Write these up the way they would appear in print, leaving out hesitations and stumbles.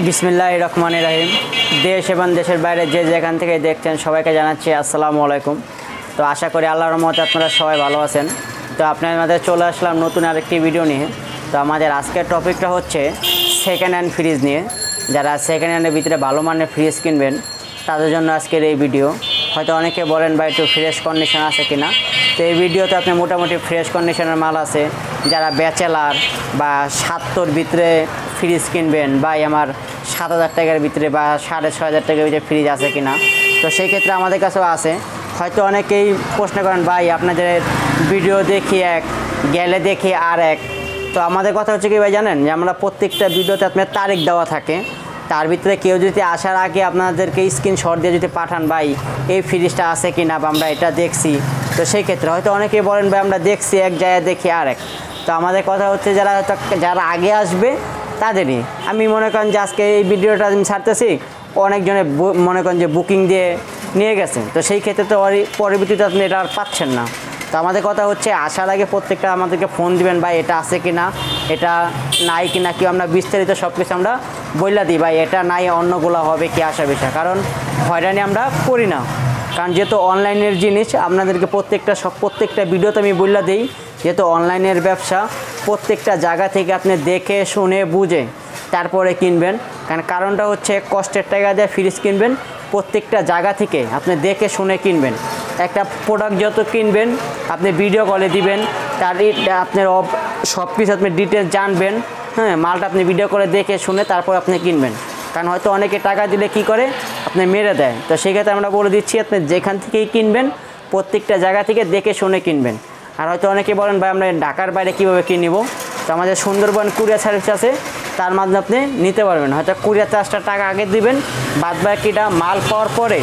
বিসমিল্লাহির রহমানির রহিম। দেশ এবং দেশের বাইরে যে যেখান থেকে দেখছেন সবাইকে জানাচ্ছি আসসালামু আলাইকুম। তো আশা করি আল্লাহর রহমতে আপনারা সবাই ভালো আছেন। তো আপনাদের মাঝে চলে আসলাম নতুন আরেকটি ভিডিও নিয়ে। তো আমাদের আজকের টপিকটা হচ্ছে সেকেন্ড হ্যান্ড ফ্রিজ নিয়ে। যারা সেকেন্ড হ্যান্ডের ভিতরে ভালো মানের ফ্রিজ কিনবেন তাদের জন্য আজকের এই ভিডিও। হয়তো অনেকে বলেন ভাই একটু ফ্রেশ কন্ডিশন আছে কিনা, তো এই ভিডিওতে আপনি মোটামুটি ফ্রেশ কন্ডিশনের মাল আছে। যারা ব্যাচেলার বা ৭০ ভিতরে ফ্রিজ কিনবেন, ভাই আমার ৭,০০০ টাকার ভিতরে বা ৬,৫০০ টাকার ভিতরে ফ্রিজ আছে কিনা, তো সেই ক্ষেত্রে আমাদের কাছেও আছে। হয়তো অনেকেই প্রশ্ন করেন ভাই আপনাদের ভিডিও দেখি এক, গেলে দেখি আর এক। তো আমাদের কথা হচ্ছে কি ভাই জানেন, যে আমরা প্রত্যেকটা ভিডিওতে আপনার তারিখ দেওয়া থাকে, তার ভিতরে কেউ যদি আসার আগে আপনাদেরকে স্ক্রিনশট দিয়ে যদি পাঠান ভাই এই ফ্রিজটা আছে কি না বা আমরা এটা দেখছি, তো সেই ক্ষেত্রে হয়তো অনেকেই বলেন ভাই আমরা দেখছি এক, জায়গায় দেখি আর এক। তো আমাদের কথা হচ্ছে যারা আগে আসবে তাদেরই আমি মনে করেন যে আজকে এই ভিডিওটা আমি ছাড়তেছি, অনেকজনে মনে করেন যে বুকিং দিয়ে নিয়ে গেছে, তো সেই ক্ষেত্রে তো পরবর্তীতে আপনি এটা আর পাচ্ছেন না। তো আমাদের কথা হচ্ছে আসার আগে প্রত্যেকটা আমাদেরকে ফোন দিবেন ভাই এটা আছে কি না, এটা নাই কি না, কি আমরা বিস্তারিত সব কিছু আমরা বইলা দিই ভাই এটা নাই অন্যগুলো হবে কি আসা বিষয়, কারণ হয়রানি আমরা করি না। কারণ যেহেতু অনলাইনের জিনিস আপনাদেরকে প্রত্যেকটা ভিডিওতে আমি বইলা দিই, যেহেতু অনলাইনের ব্যবসা প্রত্যেকটা জায়গা থেকে আপনি দেখে শুনে বুঝে তারপরে কিনবেন। কারণটা হচ্ছে কষ্টের টাকা দিয়ে ফ্রিজ কিনবেন, প্রত্যেকটা জায়গা থেকে আপনি দেখে শুনে কিনবেন। একটা প্রোডাক্ট যত কিনবেন আপনি ভিডিও কলে দিবেন, তার আপনার সব কিছু আপনি ডিটেলস জানবেন। হ্যাঁ, মালটা আপনি ভিডিও করে দেখে শুনে তারপর আপনি কিনবেন। কারণ হয়তো অনেকে টাকা দিলে কি করে আপনি মেরে দেয়, তো সেক্ষেত্রে আমরা বলে দিচ্ছি আপনি যেখান থেকেই কিনবেন প্রত্যেকটা জায়গা থেকে দেখে শুনে কিনবেন। আর হয়তো অনেকে বলেন ভাই আমরা ঢাকার বাইরে কীভাবে কিনব, তো আমাদের সুন্দরবন কুরিয়ার সার্ভিস আছে, তার মাধ্যমে আপনি নিতে পারবেন। হয়তো কুরিয়ার চার্জটা টাকা আগে দিবেন, বাদ বাকিটা মাল পাওয়ার পরে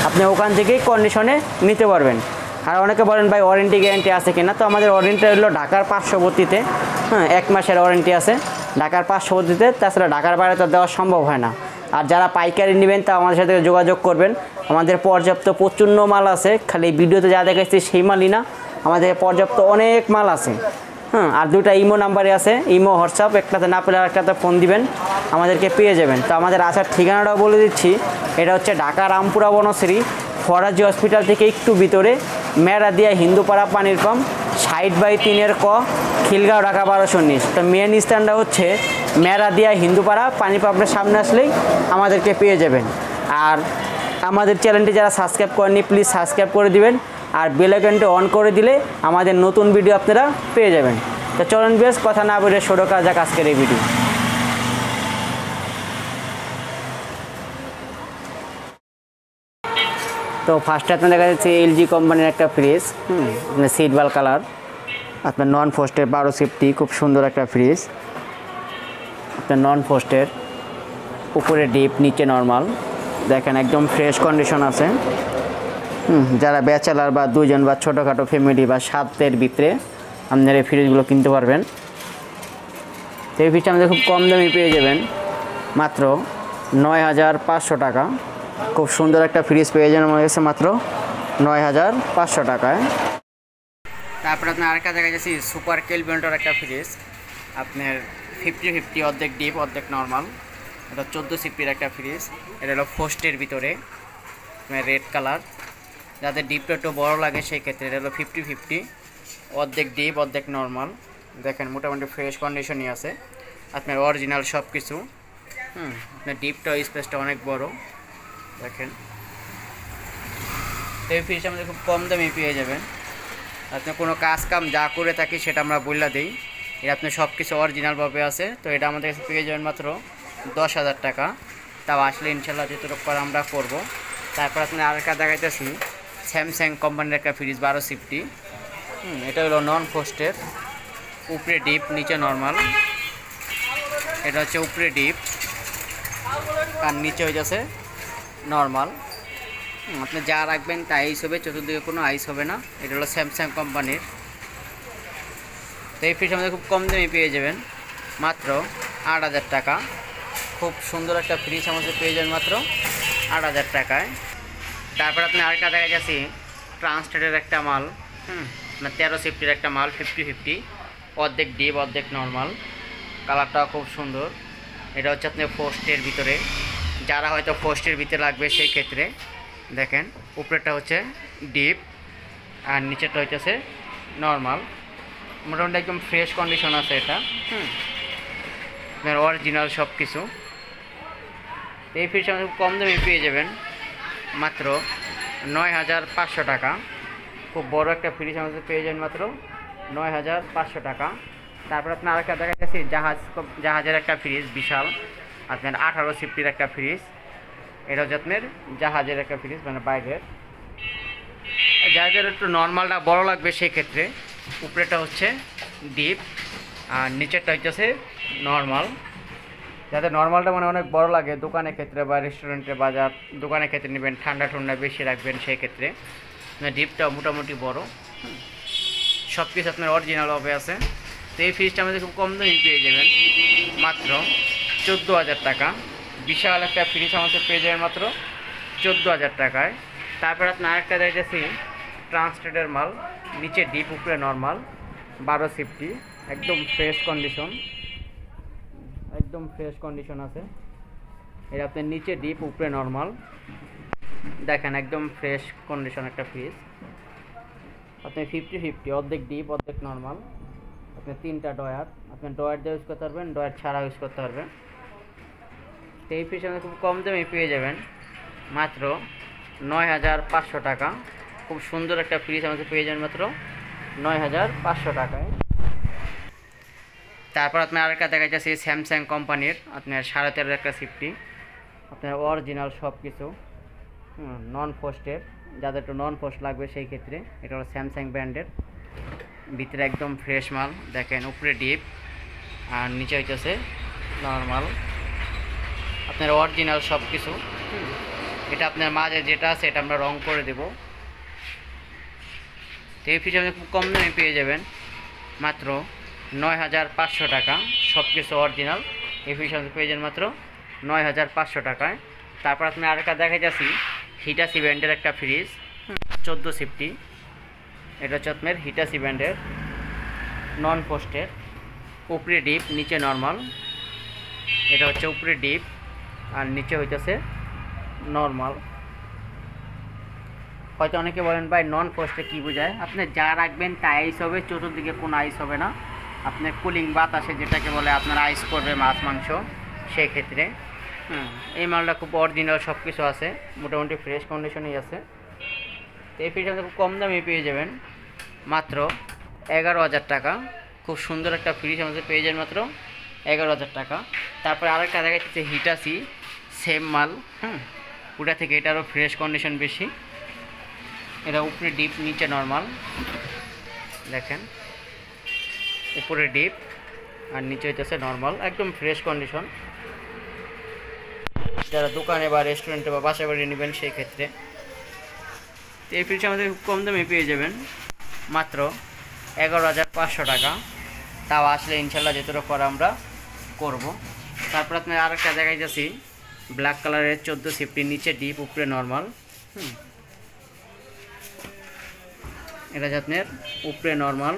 আপনি ওখান থেকেই কন্ডিশনে নিতে পারবেন। আর অনেকে বলেন ভাই ওয়ারেন্টি গ্যারেন্টি আছে কিনা, তো আমাদের ওয়ারেন্টি হলো ঢাকার পার্শ্ববর্তীতে, 1 মাসের ওয়ারেন্টি আছে ঢাকার পার্শ্ববর্তীতে, তাছাড়া ঢাকার বাইরে তো দেওয়া সম্ভব হয় না। আর যারা পাইকারি নেবেন তা আমাদের সাথে যোগাযোগ করবেন, আমাদের পর্যাপ্ত প্রচণ্ড মাল আছে, খালি ভিডিওতে যা দেখাচ্ছি সেই মালই না, আমাদের পর্যাপ্ত অনেক মাল আছে। আর দুটা ইমো নাম্বারে আছে, ইমো হোয়াটসঅ্যাপ, একটাতে না পেলে আরেকটাতে ফোন দিবেন আমাদেরকে পেয়ে যাবেন। তো আমাদের আসার ঠিকানাটাও বলে দিচ্ছি, এটা হচ্ছে ঢাকা রামপুরা বনশ্রী ফরাজি হসপিটাল থেকে একটু ভিতরে মেরাদিয়া হিন্দুপাড়া পানির পাম্প 60/3 ক, খিলগাঁও, ঢাকা 1219। তো মেন স্ট্যান্ডটা হচ্ছে মেরাদিয়া হিন্দুপাড়া পানি পাম্পের সামনে আসলেই আমাদেরকে পেয়ে যাবেন। আর আমাদের চ্যানেলটি যারা সাবস্ক্রাইব করেননি প্লিজ সাবস্ক্রাইব করে দিবেন, আর বেল আইকনটি অন করে দিলে আমাদের নতুন ভিডিও আপনারা পেয়ে যাবেন। তো চলুন বেশ কথা না বলে শুরু করা যাক আজকের এই ভিডিও। তো ফার্স্টে আপনার দেখা যাচ্ছে এলজি কোম্পানির একটা ফ্রিজ, আপনার সিলভার কালার, আপনার নন ফ্রস্টের 12 সেফটি, খুব সুন্দর একটা ফ্রিজ। আপনার নন ফ্রস্টের, উপরে ডিপ নিচে নর্মাল, দেখেন একদম ফ্রেশ কন্ডিশন আছে। যারা ব্যাচেলার বা 2 জন বা ছোটোখাটো ফ্যামিলি বা 7-এর ভিতরে আপনারা এই ফ্রিজগুলো কিনতে পারবেন। তো এই ফ্রিজটা আমাদের খুব কম দামে পেয়ে যাবেন, মাত্র 9,500 টাকা। খুব সুন্দর একটা ফ্রিজ পেয়ে যাবেন আমার কাছে মাত্র 9,500 টাকায়। তারপরে আপনার আরেকটা দেখা যাচ্ছে সুপার কেলভিনটার একটা ফ্রিজ, আপনার 50-50, অর্ধেক ডিপ অর্ধেক নর্মাল। এটা 14 সিপির একটা ফ্রিজ, এটা হলো ফ্রস্টের ভিতরে, রেড কালার। যাদের ডিপটা একটু বড় লাগে সেই ক্ষেত্রে এটা হলো 50-50, অর্ধেক ডিপ অর্ধেক নর্মাল। দেখেন মোটামুটি ফ্রেশ কন্ডিশনই আছে, আপনার অরিজিনাল সব কিছু। আপনার ডিপটা স্পেসটা অনেক বড় দেখেন। তো এই ফ্রিজটা আমাদের খুব কম দামে পেয়ে যাবেন। আপনি কোনো কাজ কাম যা করে থাকি সেটা আমরা বললা দিই, এটা আপনি সব কিছু অরিজিনালভাবে আছে। তো এটা আমাদের কাছে পেয়ে যাবেন মাত্র 10,000 টাকা। তাও আসলে ইনশাল্লাহ যতটুকু করে আমরা করবো। তারপর আপনি আরেকটা দেখাইতেছি স্যামসাং কোম্পানির একটা ফ্রিজ 12 সিফটি, এটা হলো নন ফ্রস্টের, উপরে ডিপ নিচে নর্মাল। এটা হচ্ছে উপরে ডিপ আর নিচে হয়ে যাচ্ছে নর্মাল। আপনি যা রাখবেন তা আইস হবে, চতুর্দিকে কোনো আইস হবে না। এটা হলো স্যামসাং কোম্পানির। তো এই ফ্রিজ আমাদের খুব কম দামে পেয়ে যাবেন, মাত্র 8,000 টাকা। খুব সুন্দর একটা ফ্রিজ আমাদের পেয়ে যাবেন মাত্র 8,000 টাকায়। তারপর আপনি আরেকটা দেখা গেছি ট্রান্সটেটের একটা মাল, আপনার 13 সিফটির একটা মাল, 50-50, অর্ধেক ডিপ অর্ধেক নর্মাল। কালারটাও খুব সুন্দর, এটা হচ্ছে আপনার ফোস্টের ভিতরে, যারা হয়তো ফোস্টের ভিতরে লাগবে সেই ক্ষেত্রে দেখেন উপরেরটা হচ্ছে ডিপ আর নিচেরটা হইতেছে নর্মাল। মোটামুটি একদম ফ্রেশ কন্ডিশন আছে এটা। আপনার অরিজিনাল সব কিছু। এই ফ্রিজটা আমাদের কম দামে পেয়ে যাবেন মাত্র ৯,৫০০ টাকা। খুব বড় একটা ফ্রিজ আমাদের পেয়ে যাবেন মাত্র ৯,৫০০ টাকা। তারপর আপনার আরেকটা দেখাচ্ছি জাহাজের একটা ফ্রিজ, বিশাল আপনার 18 সিফটির একটা ফ্রিজ। এটা হচ্ছে আপনার জাহাজের একটা ফ্রিজ, মানে বাইরের। যাদের একটু নর্মালটা বড় লাগবে সেই ক্ষেত্রে উপরেটা হচ্ছে ডিপ আর নিচেরটা হচ্ছে নর্মাল। যাদের নর্মালটা মানে অনেক বড় লাগে দোকানের ক্ষেত্রে বা রেস্টুরেন্টে বাজার দোকানের ক্ষেত্রে নেবেন, ঠান্ডা ঠান্ডা বেশি রাখবেন সেই ক্ষেত্রে ডিপটাও মোটামুটি বড়। সব কিছু আপনার অরিজিনালভাবে আছে। তো এই ফ্রিজটা আমাদের খুব কম দামে পেয়ে যাবেন মাত্র 14,000 টাকা। বিশাল একটা ফ্রিজ আমাদের পেয়ে যাবেন মাত্র 14,000 টাকায়। তারপর আপনার আরেকটা দেখতেছি ট্রান্সটেডের মাল, নিচে ডিপ উপরে নর্মাল, 12 সিফটি, একদম ফ্রেশ কন্ডিশন, একদম ফ্রেশ কন্ডিশন আছে। এটা আপনার নিচে ডিপ উপরে নর্মাল, দেখেন একদম ফ্রেশ কন্ডিশন একটা ফ্রিজ। আপনি 50-50, অর্ধেক ডিপ অর্ধেক নর্মাল। আপনি 3টা ডয়ার, আপনি ডয়ার দিয়ে ইউজ করতে পারবেন, ডয়ার ছাড়া ইউজ করতে পারবেন। তো এই ফ্রিজ আপনি খুব কম দামে পেয়ে যাবেন মাত্র ৯,৫০০ টাকা। খুব সুন্দর একটা ফ্রিজ আমাদের পেয়ে যাবেন মাত্র ৯,৫০০ টাকায়। তারপর আপনার আরেকটা দেখা যাচ্ছে স্যামসাং কোম্পানির আপনার 13.5 একটা সিফটি, আপনার অরিজিনাল সব কিছু, নন ফোস্টের। যাদের একটু নন ফোস্ট লাগবে সেই ক্ষেত্রে এটা হলো স্যামসাং ব্র্যান্ডের। ভিতরে একদম ফ্রেশ মাল, দেখেন উপরে ডিপ আর নিচে হইতেছে নর্মাল, আপনার অরিজিনাল সব কিছু। এটা আপনার মাঝে যেটা আছে এটা আমরা রং করে দেব। তো এই ফ্রিজ আপনি খুব কম দামে পেয়ে যাবেন মাত্র ৯,৫০০ টাকা। সব কিছু অরিজিনাল। এই ফ্রিজ আপনি পেয়ে যাবেন মাত্র ৯,৫০০ টাকায়। তারপর আপনি আরেকটা দেখা যাচ্ছি হিটাচি ব্র্যান্ডের একটা ফ্রিজ, 14 সিফটি। এটা হচ্ছে আপনার হিটাচি ব্র্যান্ডের, নন পোস্টের, উপরে ডিপ নিচে নর্মাল। এটা হচ্ছে উপরে ডিপ আর নিচে হইতেছে নর্মাল। হয়তো অনেকে বলেন ভাই নন পোস্টে কী বোঝায়? আপনি যা রাখবেন তা আইস হবে, চতুর্দিকে কোনো আইস হবে না। আপনার কুলিং বাতাসে যেটাকে বলে আপনার আইস করবে মাছ মাংস, সেই ক্ষেত্রে এই মালটা খুব অরিজিনাল সব কিছু আছে, মোটামুটি ফ্রেশ কন্ডিশনেই আছে। তো এই ফ্রিজ খুব কম দামে পেয়ে যাবেন মাত্র 11,000 টাকা। খুব সুন্দর একটা ফ্রিজ আমাদের পেয়ে যাবেন মাত্র 11,000 টাকা। তারপরে আরেকটা দেখা যাচ্ছে হিটাচি, সেম মাল, ওটা থেকে এটারও ফ্রেশ কন্ডিশন বেশি। এটা উপরে ডিপ নিচে নর্মাল, দেখেন উপরে ডিপ আর নিচে হইতেছে নর্মাল, একদম ফ্রেশ কন্ডিশন। যারা দোকানে বা রেস্টুরেন্টে বা বাসা বাড়ি নেবেন সেই ক্ষেত্রে তো এই ফ্রিজটা আমাদের খুব কম দামে পেয়ে যাবেন মাত্র 11,৫০০ টাকা। তাও আসলে ইনশাল্লাহ যেতটা করা আমরা করব। তারপর আপনার আরেকটা দেখাই যাচ্ছি ব্ল্যাক কালারের 14 সিফটি, নিচে ডিপ উপরে নর্মাল। এটা হচ্ছে আপনার উপরে নর্মাল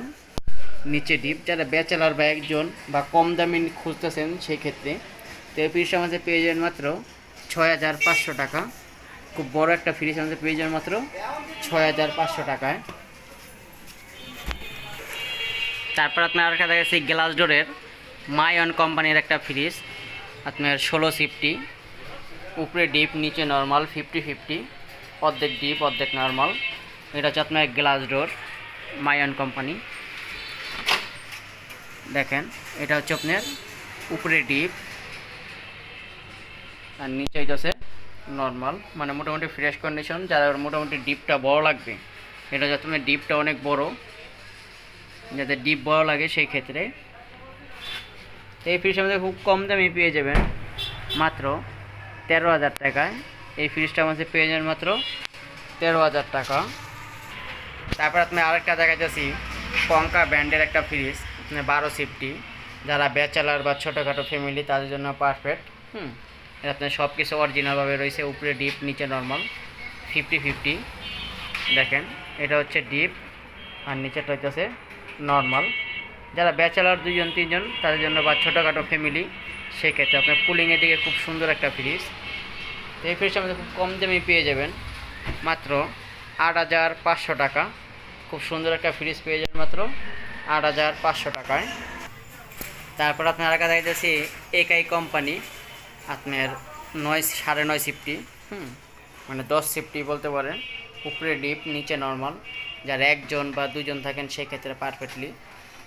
নিচে ডিপ। যারা ব্যাচেলার বা একজন বা কম দামি খুঁজতেছেন সেই ক্ষেত্রে তো এই ফ্রিজটা আমাদের পেয়ে যাবেন মাত্র 6,৫০০ টাকা। খুব বড় একটা ফ্রিজ আমাদের পেয়ে যাবেন মাত্র 6,৫০০ টাকায়। তারপর আপনার আরেকটা দেখা যাচ্ছে গ্লাস ডোরের মাইয়ন কোম্পানির একটা ফ্রিজ, আপনার 16 সিফটি, উপরে ডিপ নিচে নর্মাল, 50-50, অর্ধেক ডিপ অর্ধেক নর্মাল। এটা হচ্ছে আপনার গ্লাস ডোর মাইয়ন কোম্পানি। দেখেন এটা হচ্ছে আপনার উপরে ডিপ আর নিচে হইতেছে নর্মাল, মানে মোটামুটি ফ্রেশ কন্ডিশন। যারা মোটামুটি ডিপটা বড় লাগবে, এটা হচ্ছে আপনার ডিপটা অনেক বড়, যাদের ডিপ বড় লাগে সেই ক্ষেত্রে এই ফ্রিজটা আমাদের খুব কম দামে পেয়ে যাবেন মাত্র 13,000 টাকায়। এই ফ্রিজটা আমাদের পেয়ে যাবেন মাত্র 13,000 টাকা। তারপর আপনি আরেকটা দেখা যাচ্ছি পঙ্কা ব্র্যান্ডের একটা ফ্রিজ, 12 সিফটি। যারা ব্যাচেলার বা ছোটোখাটো ফ্যামিলি তাদের জন্য পারফেক্ট। এটা আপনার সব কিছু অরিজিনালভাবে রয়েছে, উপরে ডিপ নিচে নর্মাল, 50-50। দেখেন এটা হচ্ছে ডিপ আর নিচেটা হইতেছে নর্মাল। যারা ব্যাচেলার 2 জন 3 জন তাদের জন্য বা ছোটোখাটো ফ্যামিলি, সেক্ষেত্রে আপনার কুলিংয়ের দিকে খুব সুন্দর একটা ফ্রিজ। তো এই ফ্রিজটা আমাদের খুব কম দামে পেয়ে যাবেন, মাত্র 8,500 টাকা। খুব সুন্দর একটা ফ্রিজ পেয়ে যাবেন মাত্র 8,500 টাকায়। তারপর আপনার আরেকটা দেখতেছি একাই কোম্পানি, আপনার 9.5 সিফটি, মানে 10 সিফটি বলতে পারেন। উপরে ডিপ, নিচে নর্মাল। যারা 1 জন বা 2 জন থাকেন সেক্ষেত্রে পারফেক্টলি।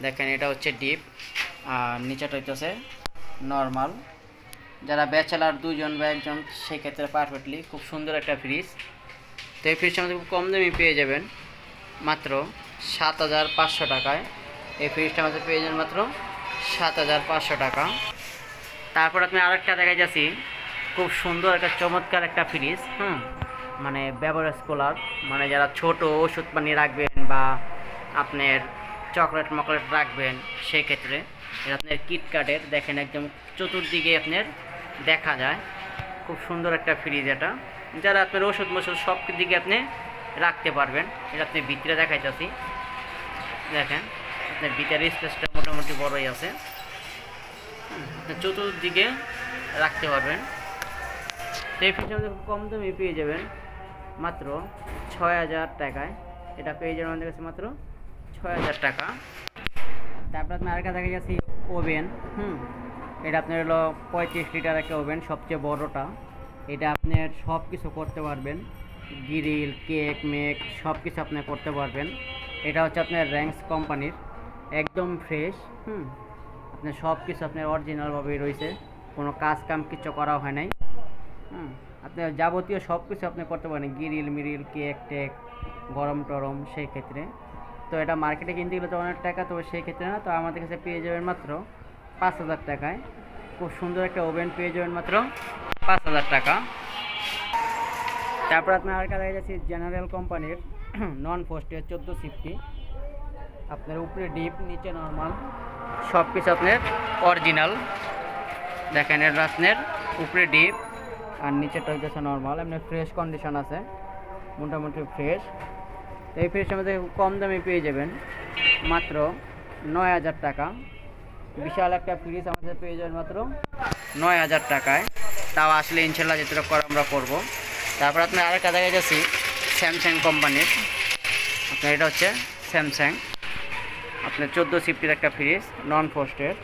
দেখেন এটা হচ্ছে ডিপ আর নিচেটা হচ্ছে নর্মাল। যারা ব্যাচেলার 2 জন বা 1 জন সেক্ষেত্রে পারফেক্টলি খুব সুন্দর একটা ফ্রিজ। তো এই ফ্রিজটা আমাদের খুব কম দামে পেয়ে যাবেন, মাত্র 7,500 টাকায়। এই ফ্রিজটা আমাদের পেয়ে যাবেন মাত্র 7,500 টাকা। তারপর আপনি আরেকটা দেখা যাচ্ছি, খুব সুন্দর একটা চমৎকার একটা ফ্রিজ, মানে বেভারেজ কুলার, মানে যারা ছোট ওষুধ পানি রাখবেন বা আপনার চকলেট মকলেট রাখবেন সেক্ষেত্রে এটা আপনার কিটক্যাটের। দেখেন একদম চতুর্দিকে আপনার দেখা যায়, খুব সুন্দর একটা ফ্রিজ এটা। যারা আপনার ওষুধ মষুধ সব দিকে আপনি রাখতে পারবেন। এটা আপনি ভিতরে দেখাইতেছি, দেখেন আপনার ভিতরে স্পেসটা মোটামুটি বড়ই আছে, চতুর্দিকে রাখতে পারবেন। তো এই ফ্রিজটা খুব কম দামে পেয়ে যাবেন, মাত্র 6,000 টাকায়। এটা পেয়ে যাবেন আমাদের কাছে মাত্র 6,000 টাকা। তারপর আপনার আরেকটা দেখা যাচ্ছে ওভেন, এটা আপনার হলো 35 লিটার একটা ওভেন, সবচেয়ে বড়টা। এটা আপনার সব কিছু করতে পারবেন, গ্রিল, কেক মেক সব কিছু আপনি করতে পারবেন। এটা হচ্ছে আপনার র্যাঙ্কস কোম্পানির, একদম ফ্রেশ। আপনার সব কিছু আপনার অরিজিনালভাবেই রয়েছে, কোনো কাজ কাম কিছু করা হয় নাই। আপনার যাবতীয় সব কিছু আপনি করতে পারেন, গ্রিল মিরিল কেক টেক গরম টরম সেই ক্ষেত্রে। তো এটা মার্কেটে কিনতে গেলে তো অনেক টাকা, তো সেই ক্ষেত্রে না, তো আমাদের কাছে পেয়ে যাবেন মাত্র 5,000 টাকায়। খুব সুন্দর একটা ওভেন পেয়ে যাবেন মাত্র 5,000 টাকা। তারপর আপনার আরেকটা দেখা যাচ্ছে জেনারেল কোম্পানির নন ফ্রস্টের 14 সিফটি, আপনার উপরে ডিপ নিচে নর্মাল, সব কিছু আপনার অরিজিনাল। দেখেন এটা আপনার উপরে ডিপ আর নিচেটা হচ্ছে নর্মাল, আপনার ফ্রেশ কন্ডিশন আছে, মোটামুটি ফ্রেশ। তো এই ফ্রিজটার মধ্যে কম দামে পেয়ে যাবেন, মাত্র 9,000 টাকা। বিশাল একটা ফ্রিজ আমাদের পেয়ে যাবেন মাত্র 9,000 টাকায়। তাও আসলে ইনশাল্লাহ যেটা করা আমরা করবো। তারপর আপনার আরেকটা দেখা যাচ্ছি স্যামসাং কোম্পানির, আপনার এটা হচ্ছে স্যামসাং, আপনার 14 সিফটির একটা ফ্রিজ নন ফ্রস্টের।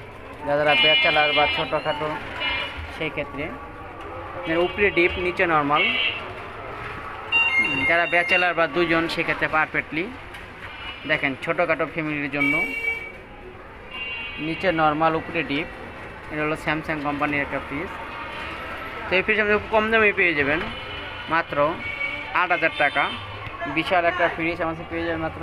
যারা ব্যাচেলার বা ছোটোখাটো সেই ক্ষেত্রে আপনার উপরে ডিপ নিচে নর্মাল। যারা ব্যাচেলার বা 2 জন সেক্ষেত্রে পারফেক্টলি। দেখেন ছোটোখাটো ফ্যামিলির জন্য, নিচে নর্মাল উপরে ডিপ। এটা হলো স্যামসাং কোম্পানির একটা ফ্রিজ। তো এই ফ্রিজ আমাদের খুব কম দামে পেয়ে যাবেন, মাত্র 8,000 টাকা। বিশাল একটা ফ্রিজ আমাদের পেয়ে যাবেন মাত্র